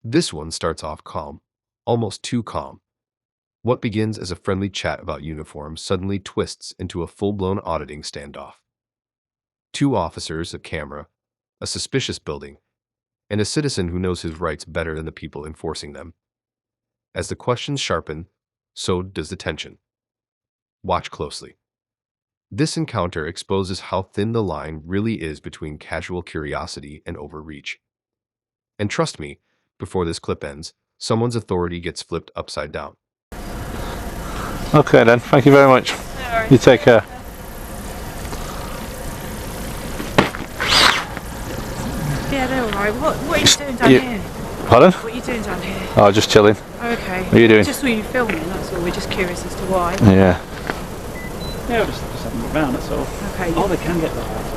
This one starts off calm, almost too calm. What begins as a friendly chat about uniforms suddenly twists into a full-blown auditing standoff. Two officers, a camera, a suspicious building, and a citizen who knows his rights better than the people enforcing them. As the questions sharpen, so does the tension. Watch closely. This encounter exposes how thin the line really is between casual curiosity and overreach. And trust me, before this clip ends, someone's authority gets flipped upside down. Okay then, thank you very much. No, You take care. yeah, they're alright. What are you doing down here? Pardon? What are you doing down here? Oh, just chilling. Okay. What are you doing? Just saw you filming, that's all. We're just curious as to why. Yeah. Yeah, just having a look round, that's all. Okay. Oh, they can get that.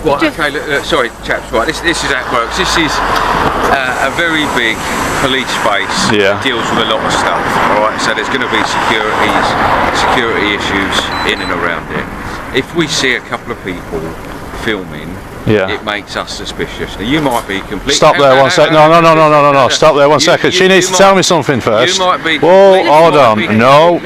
Well, okay, look, sorry chaps, right, this is how it works. This is a very big police space that deals with a lot of stuff, alright, so there's going to be security issues in and around it. If we see a couple of people filming, it makes us suspicious. Now you might be completely... Stop there 1 second. No, stop there 1 second. She needs to tell me something first. You might be... Whoa, hold on. No.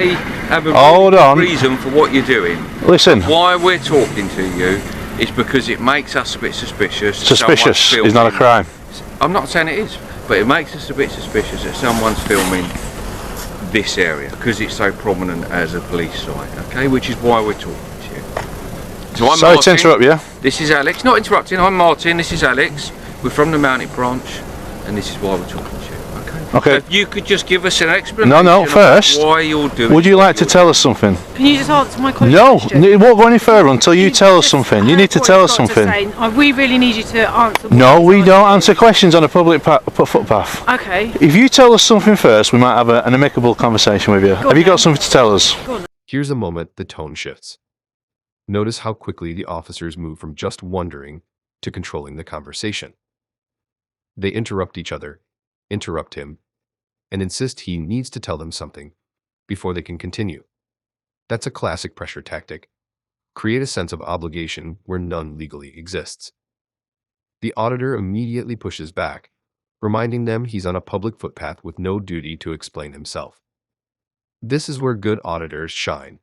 Hold on. Reason for what you're doing. Listen. Why we're talking to you is because it makes us a bit suspicious. Suspicious is not a crime. I'm not saying it is, but it makes us a bit suspicious that someone's filming this area because it's so prominent as a police site, okay? Which is why we're talking to you. So I'm Sorry Martin. to interrupt you. This is Alex. Not interrupting, I'm Martin, this is Alex. We're from the Mounted Branch, and this is why we're talking to you, okay? Okay. So if you could just give us an explanation No, first, why you're doing would you like to tell us something? Can you just answer my question? No, it won't go any further until you tell us something. You need to tell us something. We really need you to answer. No, we don't answer questions on a public footpath. Okay. If you tell us something first, we might have an amicable conversation with you. Have you got something to tell us? Here's a moment the tone shifts. Notice how quickly the officers move from just wondering to controlling the conversation. They interrupt each other, interrupt him, and insist he needs to tell them something before they can continue. That's a classic pressure tactic. Create a sense of obligation where none legally exists. The auditor immediately pushes back, reminding them he's on a public footpath with no duty to explain himself. This is where good auditors shine.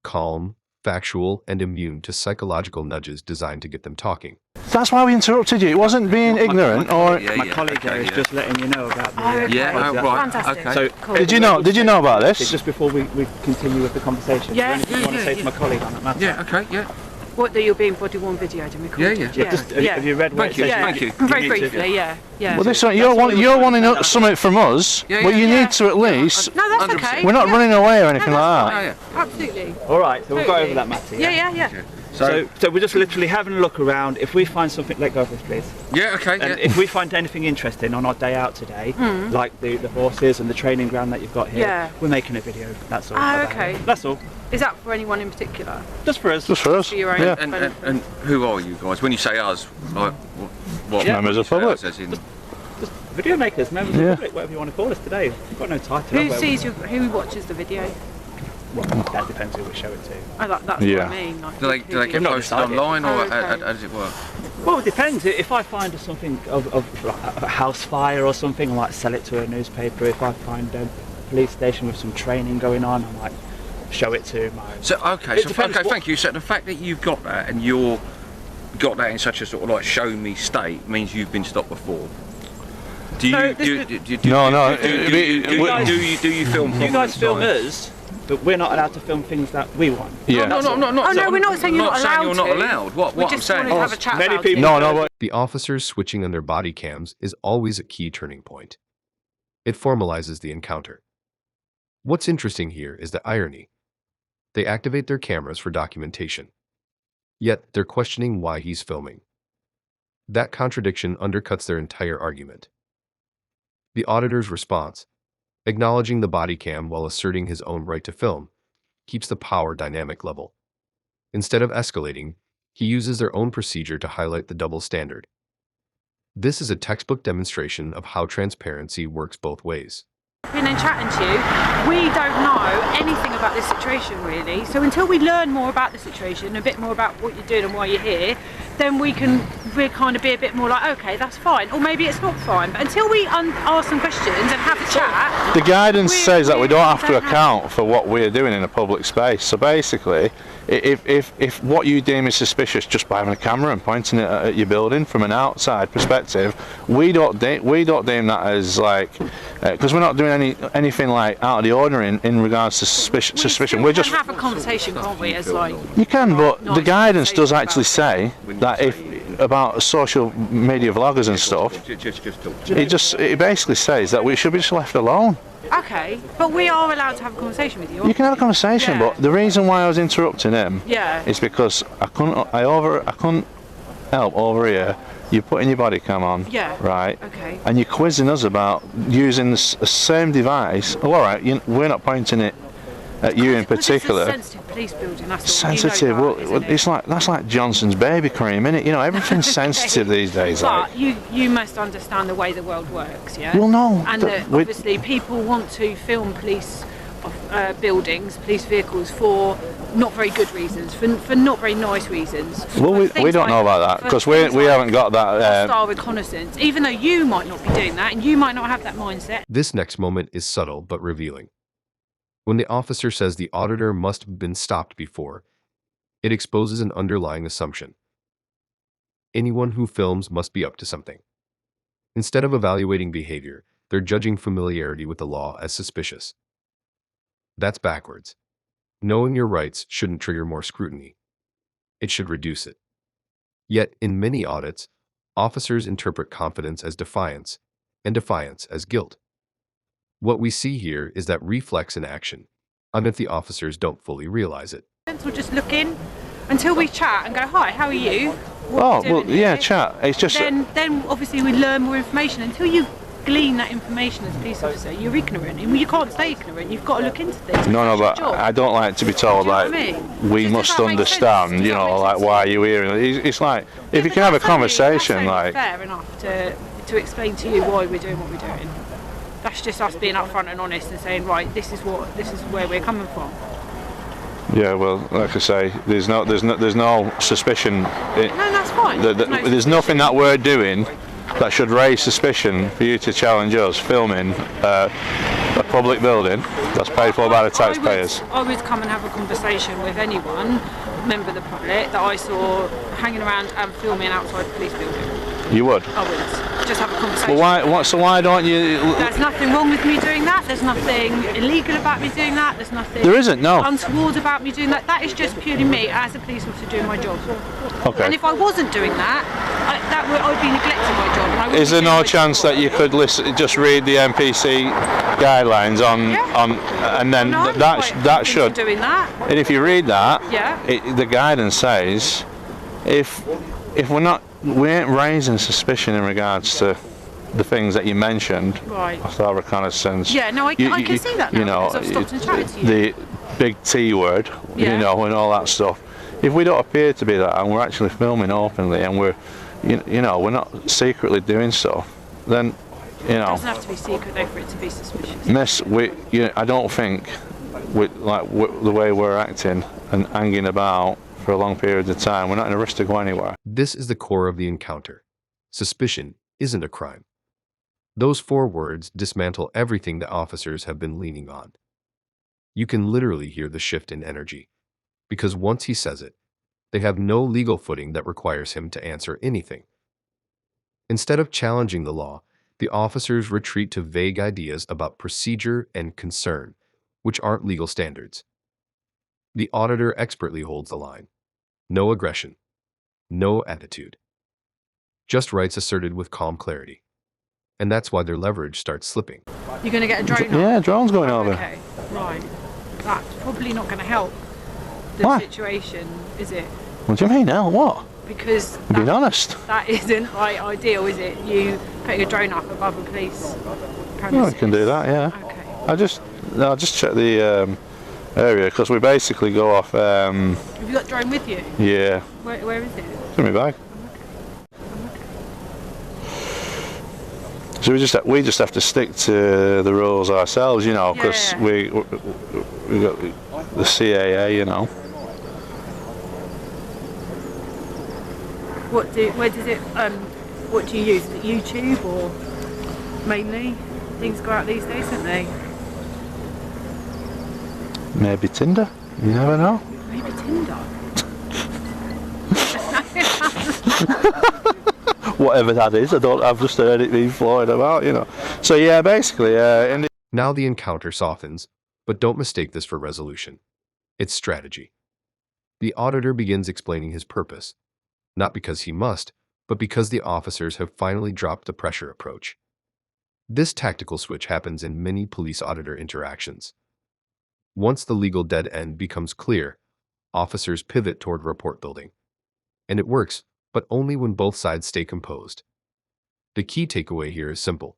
Calm, factual, and immune to psychological nudges designed to get them talking. That's why we interrupted you. It wasn't being ignorant or... My colleague there is just letting you know about the... right, fantastic. okay. So, Cool. Did you know about this? It's just before we continue with the conversation. Yeah. Is there anything you want to say to my colleague on that matter? Yeah, okay, yeah. What, that you're being body worn videoed and recorded? Yeah. Just, have you read what it says? Thank you. Very briefly, yeah. Well, this one, you're wanting something from us, but you need to at least... No, that's okay. We're not running away or anything No, like that's that. fine. Absolutely. All right, so we'll go Totally. over that matter. Yeah. So we're just literally having a look around. If we find something, let go of this, please. Yeah, okay, And if we find anything interesting on our day out today, like the horses and the training ground that you've got here, we're making a video. That's all. Ah, about okay. it. That's all. Is that for anyone in particular? Just for us. Just for us. For your own Yeah. And who are you guys? When you say us, like what? Members of the public. As in, Just video makers, members of the public, whatever you want to call us today. We've got no title. Who watches the video? Well, that depends who we show it to. That's what I mean. Like, do they get posted online, or how does it work? Well, it depends. If I find something of like a house fire or something, I might sell it to a newspaper. If I find a police station with some training going on, I might show it to my... Thank you. So the fact that you've got that and you're got that in such a sort of like show me state means you've been stopped before. Do you film? You guys film us, but we're not allowed to film things that we want. Yeah. No, we're not saying you're not allowed. What I'm saying have a chat many about people. it. The officers switching on their body cams is always a key turning point. It formalizes the encounter. What's interesting here is the irony. They activate their cameras for documentation. Yet they're questioning why he's filming. That contradiction undercuts their entire argument. The auditor's response, acknowledging the body cam while asserting his own right to film, keeps the power dynamic level. Instead of escalating, he uses their own procedure to highlight the double standard. This is a textbook demonstration of how transparency works both ways. Been in chatting to you, we don't know anything about this situation really, so until we learn more about the situation, a bit more about what you're doing and why you're here, then we can we'll kind of be a bit more like, okay, that's fine, or maybe it's not fine. But until we ask some questions and have a chat, the guidance says that we don't have to account for what we're doing in a public space. So basically, if what you deem is suspicious just by having a camera and pointing it at your building from an outside perspective, we don't deem that as like, because we're not doing anything like out of the order in regards to suspicion. We're just have a conversation, can't we? As like you can, but the guidance does actually say that if about social media vloggers and stuff, it basically says that we should be just left alone. Okay, but we are allowed to have a conversation with you. You can have a conversation, Yeah. but the reason why I was interrupting him is because I couldn't help overhear you putting your body cam on, right? Okay. And you're quizzing us about using the same device. Oh, all right, we're not pointing it at you in particular. It's a sensitive police building. That's Sensitive. You know that, Well, it's like that's like Johnson's baby cream, isn't it? You know, everything's sensitive these days. But like. you must understand the way the world works, yeah. Well, no. And that obviously people want to film police buildings, police vehicles for not very good reasons, for not very nice reasons. Well, we don't know about that because we haven't got that. Hostile reconnaissance, even though you might not be doing that and you might not have that mindset. This next moment is subtle but revealing. When the officer says the auditor must have been stopped before, it exposes an underlying assumption. Anyone who films must be up to something. Instead of evaluating behavior, they're judging familiarity with the law as suspicious. That's backwards. Knowing your rights shouldn't trigger more scrutiny. It should reduce it. Yet, in many audits, officers interpret confidence as defiance and defiance as guilt. What we see here is that reflex in action, even if the officers don't fully realize it. We'll just look in until we chat and go, hi, how are you? Chat. It's just then obviously we learn more information. Until you glean that information as a police officer, you're ignorant. And you can't stay ignorant. You've got to look into things. no, but I don't like to be told like we must understand. You know, like why are you here? It's like if you can have a conversation, like fair enough to explain to you why we're doing what we're doing. That's just us being upfront and honest and saying, right, this is where we're coming from. Yeah, well, like I say, there's no suspicion. No, that's fine. There's nothing that we're doing that should raise suspicion for you to challenge us filming a public building that's paid for by the taxpayers. I would come and have a conversation with anyone, member of the public, that I saw hanging around and filming outside the police building. You would? I would. Just have a conversation. Well, why don't you... There's nothing wrong with me doing that. There's nothing illegal about me doing that. There's nothing... There isn't, no. ...untoward about me doing that. That is just purely me as a police officer doing my job. Okay. And if I wasn't doing that, I'd be neglecting my job. And I is there no chance that you could just read the NPC guidelines on and then that should... doing that. And if you read that, the guidance says if we ain't raising suspicion in regards to the things that you mentioned, right? Hostile reconnaissance. Yeah, no, I can see that now. You know, because I've stopped and chatted to you. The big T word, you know, and all that stuff. If we don't appear to be that, and we're actually filming openly, and we're, you know, we're not secretly doing stuff, then, you know. It doesn't have to be secret though for it to be suspicious. Miss, I don't think, the way we're acting and hanging about for a long period of time, we're not in a rush to go anywhere. This is the core of the encounter. Suspicion isn't a crime. Those 4 words dismantle everything the officers have been leaning on. You can literally hear the shift in energy, because once he says it, they have no legal footing that requires him to answer anything. Instead of challenging the law, the officers retreat to vague ideas about procedure and concern, which aren't legal standards. The auditor expertly holds the line. No aggression, no attitude. Just rights asserted with calm clarity. And that's why their leverage starts slipping. You're going to get a drone on? Yeah, drone's going over. Okay, right. That's probably not going to help the situation, is it? What do you mean, Al? What? Because being honest. That isn't like ideal, is it? You putting a drone up above a police premises. Well, you can do that, yeah. Okay. I'll just check the area because we basically go off. Have you got drone with you? Yeah. Where is it? It's in my bag. So we just have to stick to the rules ourselves, you know, because we got the CAA, you know. What do you use? Is it YouTube or mainly? Things go out these days, don't they? Maybe Tinder. You never know. Maybe Tinder. Whatever that is, I've just heard it being floated about, you know. So yeah, basically, Now the encounter softens, but don't mistake this for resolution. It's strategy. The auditor begins explaining his purpose, not because he must, but because the officers have finally dropped the pressure approach. This tactical switch happens in many police-auditor interactions. Once the legal dead end becomes clear, officers pivot toward report building. And it works, but only when both sides stay composed. The key takeaway here is simple.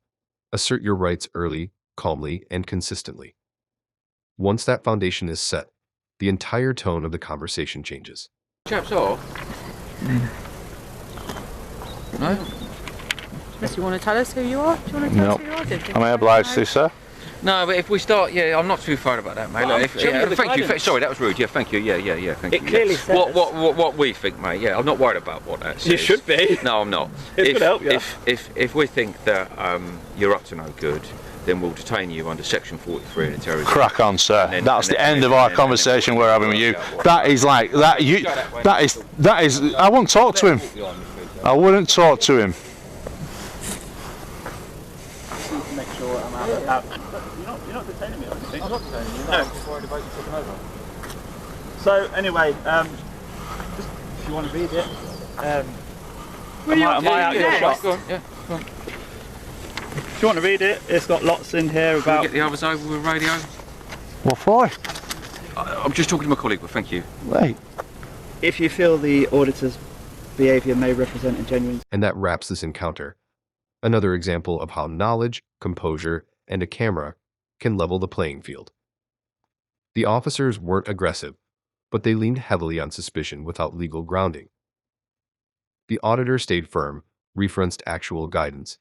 Assert your rights early, calmly, and consistently. Once that foundation is set, the entire tone of the conversation changes. Chaps off? No? Unless you want to tell us who you are? Do you want to tell us who you are? am I obliged to, sir? No, but if we start, yeah, I'm not too far about that, mate. Well, Look, thank you. Sorry, that was rude. Yeah, thank you. Yeah, thank you. It clearly says. What we think, mate. Yeah, I'm not worried about what that says. You should be. No, I'm not. It's going to help you. If we think that you're up to no good, then we'll detain you under Section 43 of the terrorism. Crack on, sir. That's the end of our conversation we're having with you. That is like that. That is. I won't talk to him. I wouldn't talk to him. Make sure I'm out. You're not detaining me or anything. I'm not detaining you. No, I'm just worried about you taking over. So anyway, just if you want to read it, am I out your shot? Go on, yeah, go on. If you want to read it, it's got lots in here Can we about. get the others over with radio? What for? I'm just talking to my colleague, but thank you. Wait. If you feel the auditor's behaviour may represent a genuine. And that wraps this encounter. Another example of how knowledge, composure, and a camera can level the playing field. The officers weren't aggressive, but they leaned heavily on suspicion without legal grounding. The auditor stayed firm, referenced actual guidance,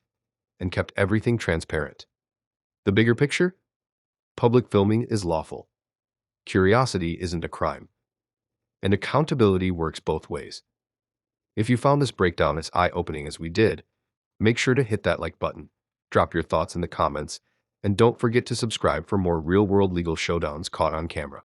and kept everything transparent. The bigger picture? Public filming is lawful. Curiosity isn't a crime. And accountability works both ways. If you found this breakdown as eye-opening as we did, make sure to hit that like button, drop your thoughts in the comments, and don't forget to subscribe for more real-world legal showdowns caught on camera.